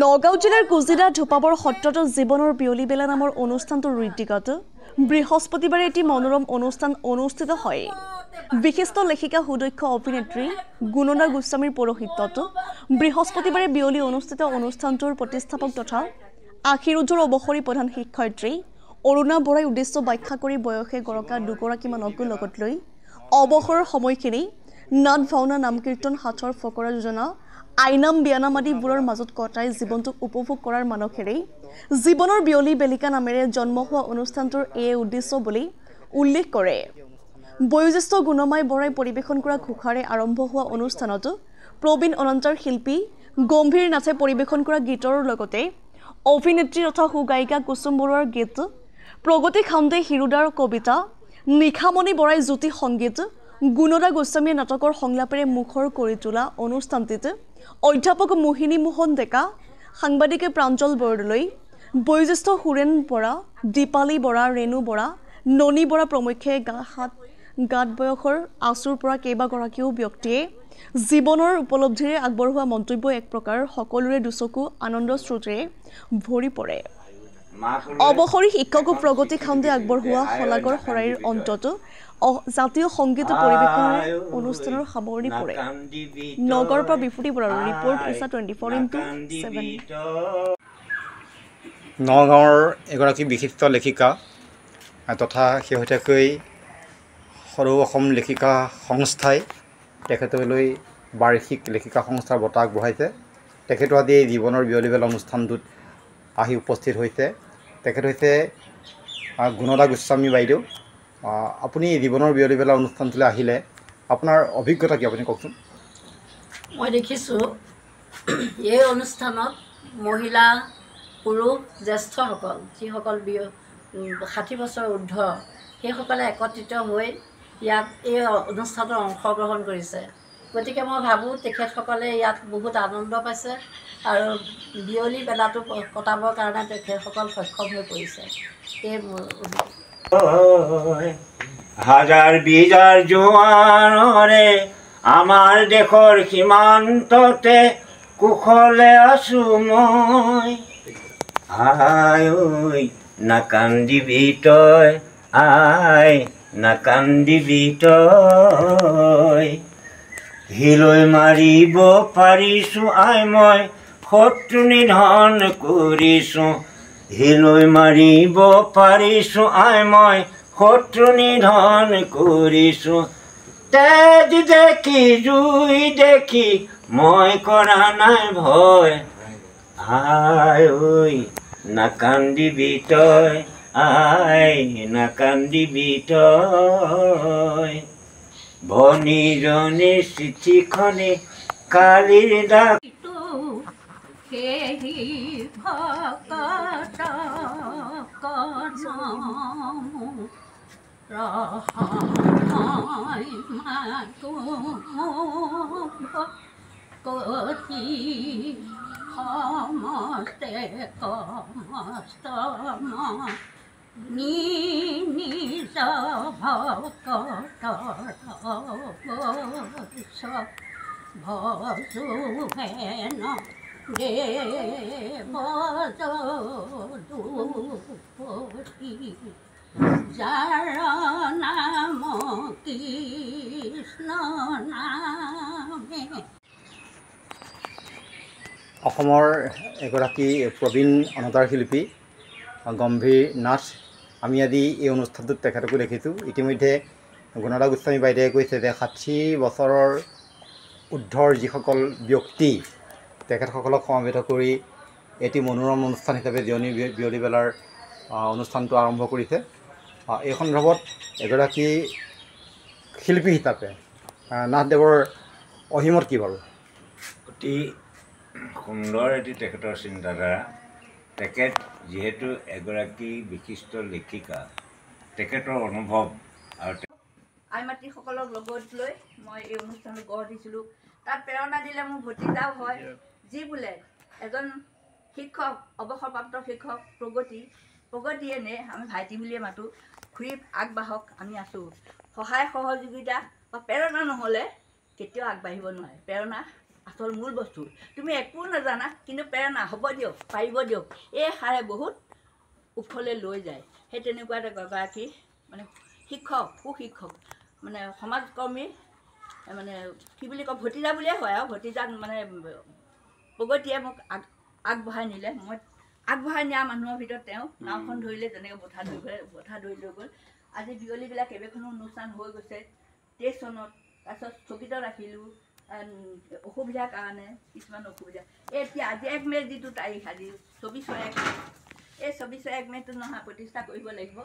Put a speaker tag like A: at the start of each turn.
A: নগাঁও জিলাৰ কুজিলা ধোপাবৰ সত্ৰত জীৱনৰ বিয়লি বেলা নামৰ অনুষ্ঠানটোৰ ঋদ্ধিগত বৃহস্পতিবাৰে এটি মনোৰম অনুষ্ঠান অনুষ্ঠিত হয়। বিশিষ্ট লেখিকা সুদক্ষ অভিনেত্ৰী গুণদা গোস্বামীৰ পৌৰোহিত্যত বৃহস্পতিবাৰে বিয়লি অনুষ্ঠিত অনুষ্ঠানটোৰ প্ৰতিষ্ঠাপক তথা আশীৰোধৰ অৱসৰী প্ৰধান শিক্ষয়িত্ৰী অৰুণা বৰাই উদ্দেশ্য ব্যাখ্যা কৰি বয়সে গৰকা দুগৰাকীমানক লগত লৈ অৱসৰৰ সময়খিনি নাট ভাওনা নাম কীৰ্তন হাতৰ ফকৰা যোজনা আইনাম বিয়ানাম আদিবোৰৰ মাজত কটাই জীৱনটোক উপভোগ কৰাৰ মানসেৰে জীৱনৰ বিয়লি বেলিকা নামেৰে জন্ম হোৱা অনুষ্ঠানটোৰ এই উদ্দেশ্য বুলি উল্লেখ কৰে। বয়োজ্যেষ্ঠ গুণমাই বৰাই পৰিৱেশন কৰা ঘোষাৰে আৰম্ভ হোৱা অনুষ্ঠানত প্ৰবীণ অনন্তৰ শিল্পী গম্ভীৰ নাথে পৰিৱেশন কৰা গীতৰ লগতে অভিনেত্ৰী তথা সুগায়িকা কুসুম বৰুৱাৰ গীত, প্ৰগতি খান্দে হিৰুদাৰ কবিতা, নিশামণি বৰাই জ্যোতি সংগীত, গুণদা গোস্বামীয়ে নাটকৰ সংলাপেৰে মুখৰ কৰি তোলা অনুষ্ঠানটিত অধ্যাপক মোহিনী মোহন ডেকা, সাংবাদিকে প্ৰাঞ্জল বৰদলৈ, বয়োজ্যেষ্ঠ সুৰেণ বৰা, দীপালী বৰা, ৰেণু বৰা, ননী বৰা প্ৰমুখ্যে গাত বয়সৰ আঁচুৰ পৰা কেইবাগৰাকীও ব্যক্তিয়ে জীৱনৰ উপলব্ধিৰে আগবঢ়োৱা মন্তব্য এক প্ৰকাৰ সকলোৰে দুচকু আনন্দ স্ৰোতেৰে ভৰি পৰে। অৱসৰী শিক্ষক প্ৰগতি খান্দে আগবঢ়োৱা শলাগৰ শৰাইৰ অন্তত জাতীয় সংগীত পৰিৱেশনৰ অনুষ্ঠানৰ সামৰণি পৰে। নগৰৰ পৰা বিফুটি বৰাৰ ৰিপৰ্ট ইছা 24x7।
B: নগাঁৱৰ এগৰাকী বিশিষ্ট লেখিকা তথা শেহতীয়াকৈ সৰু অসম লেখিকা সংস্থাই তেখেতলৈ বাৰ্ষিক লেখিকা সংস্থাৰ বঁটা আগবঢ়াইছে। তেখেতো আজি এই জীৱনৰ বিয়লি বেলা অনুষ্ঠানটোত আহি উপস্থিত হৈছে। তেখেত হৈছে গুণদা গোস্বামী বাইদেউ। আপুনি জীৱনৰ বিয়লি বেলা অনুষ্ঠানটোলৈ আহিলে, আপোনাৰ অভিজ্ঞতা কি আপুনি কওকচোন।
C: মই দেখিছোঁ এই অনুষ্ঠানত মহিলা পুৰুষ জ্যেষ্ঠসকল যিসকল 60 বছৰ ঊৰ্ধ সেইসকলে একত্ৰিত হৈ ইয়াত এই অনুষ্ঠানত অংশগ্ৰহণ কৰিছে। গতিকে মই ভাবোঁ তেখেতসকলে ইয়াত বহুত আনন্দ পাইছে আৰু বিয়লি বেলাটো কটাবৰ কাৰণে তেখেতসকল সক্ষম হৈ পৰিছে। এই মোৰ
D: হাজাৰ বিজাৰ জোৱানৰে আমাৰ দেশৰ সীমান্ততে কুশলে আছো মই। আই ঐ নাকান্দিবি তই, আই নাকান্দিবি তই, হিলৈ মাৰিব পাৰিছোঁ আই মই শত্ৰু নিধন কৰিছোঁ, হিলৈ মাৰিব পাৰিছোঁ আই মই শত্ৰু নিধন কৰিছোঁ, তেজ দেখি জুই দেখি মই কৰা নাই ভয়, আই ঐ নাকান্দিবি তই, আই নাকান্দিবি তই, ভনীজনী চিঠিখনি কালিৰ দাগ
B: অসমৰ এগৰাকী প্ৰবীণ অনাতাঁৰ শিল্পী গম্ভীৰ নাথ, আমি আজি এই অনুষ্ঠানটোত তেখেতকো দেখিছোঁ। ইতিমধ্যে গুণদা গোস্বামী বাইদেৱে কৈছে যে 60 বছৰৰ ঊৰ্ধৰ যিসকল ব্যক্তি তেখেতসকলক সমবেত কৰি এটি মনোৰম অনুষ্ঠান হিচাপে বিয়লি বেলাৰ অনুষ্ঠানটো আৰম্ভ কৰিছে। এই সন্দৰ্ভত এগৰাকী শিল্পী হিচাপে নাথদেৱৰ অহিমত কি বাৰু?
D: অতি সুন্দৰ এটি তেখেতৰ চিন্তাধাৰা। তেখেত যিহেতু এগৰাকী বিশিষ্ট লেখিকা, তেখেতৰ অনুভৱ আৰু
E: আই মাতৃসকলক লগত লৈ মই এই অনুষ্ঠানটো গঢ় দিছিলোঁ। তাত প্ৰেৰণা দিলে মোৰ ভতিজাও হয়, যি বোলে এজন শিক্ষক, অৱসৰপ্ৰাপ্ত শিক্ষক প্ৰগতিয়ে নে আমি ভাইটি বুলিয়ে মাতোঁ, ঘূৰি আগবাঢ়ক, আমি আছোঁ। সহায় সহযোগিতা বা প্ৰেৰণা নহ'লে কেতিয়াও আগবাঢ়িব নোৱাৰে। প্ৰেৰণা আচল মূল বস্তু। তুমি একো নাজানা, কিন্তু প্ৰেৰণা হ'ব দিয়ক, পাৰিব দিয়ক, এই সাৰে বহুত ওখলৈ লৈ যায়। সেই তেনেকুৱা এগৰাকী মানে শিক্ষক, সুশিক্ষক, মানে সমাজকৰ্মী, মানে কি বুলি কয়, ভতিজা বুলিয়ে হয় আৰু ভতিজাক মানে প্ৰগতিয়ে মোক আগবঢ়াই নিলে। মই আগবঢ়াই নিয়া মানুহৰ ভিতৰত তেওঁ নাওখন ধৰিলে, যেনেকৈ বঠা ধৰি লৈ গ'ল। আজি বিয়লিবিলাক কেইবাখনো অনুষ্ঠান হৈ গৈছে 23 চনত। তাৰপিছত স্থগিত ৰাখিলোঁ অসুবিধাৰ কাৰণে, কিছুমান অসুবিধা। এতিয়া আজি 1 মে' যিটো তাৰিখ, আজি 24/1, এই 24/1 মে'টো নহয় প্ৰতিষ্ঠা কৰিব লাগিব।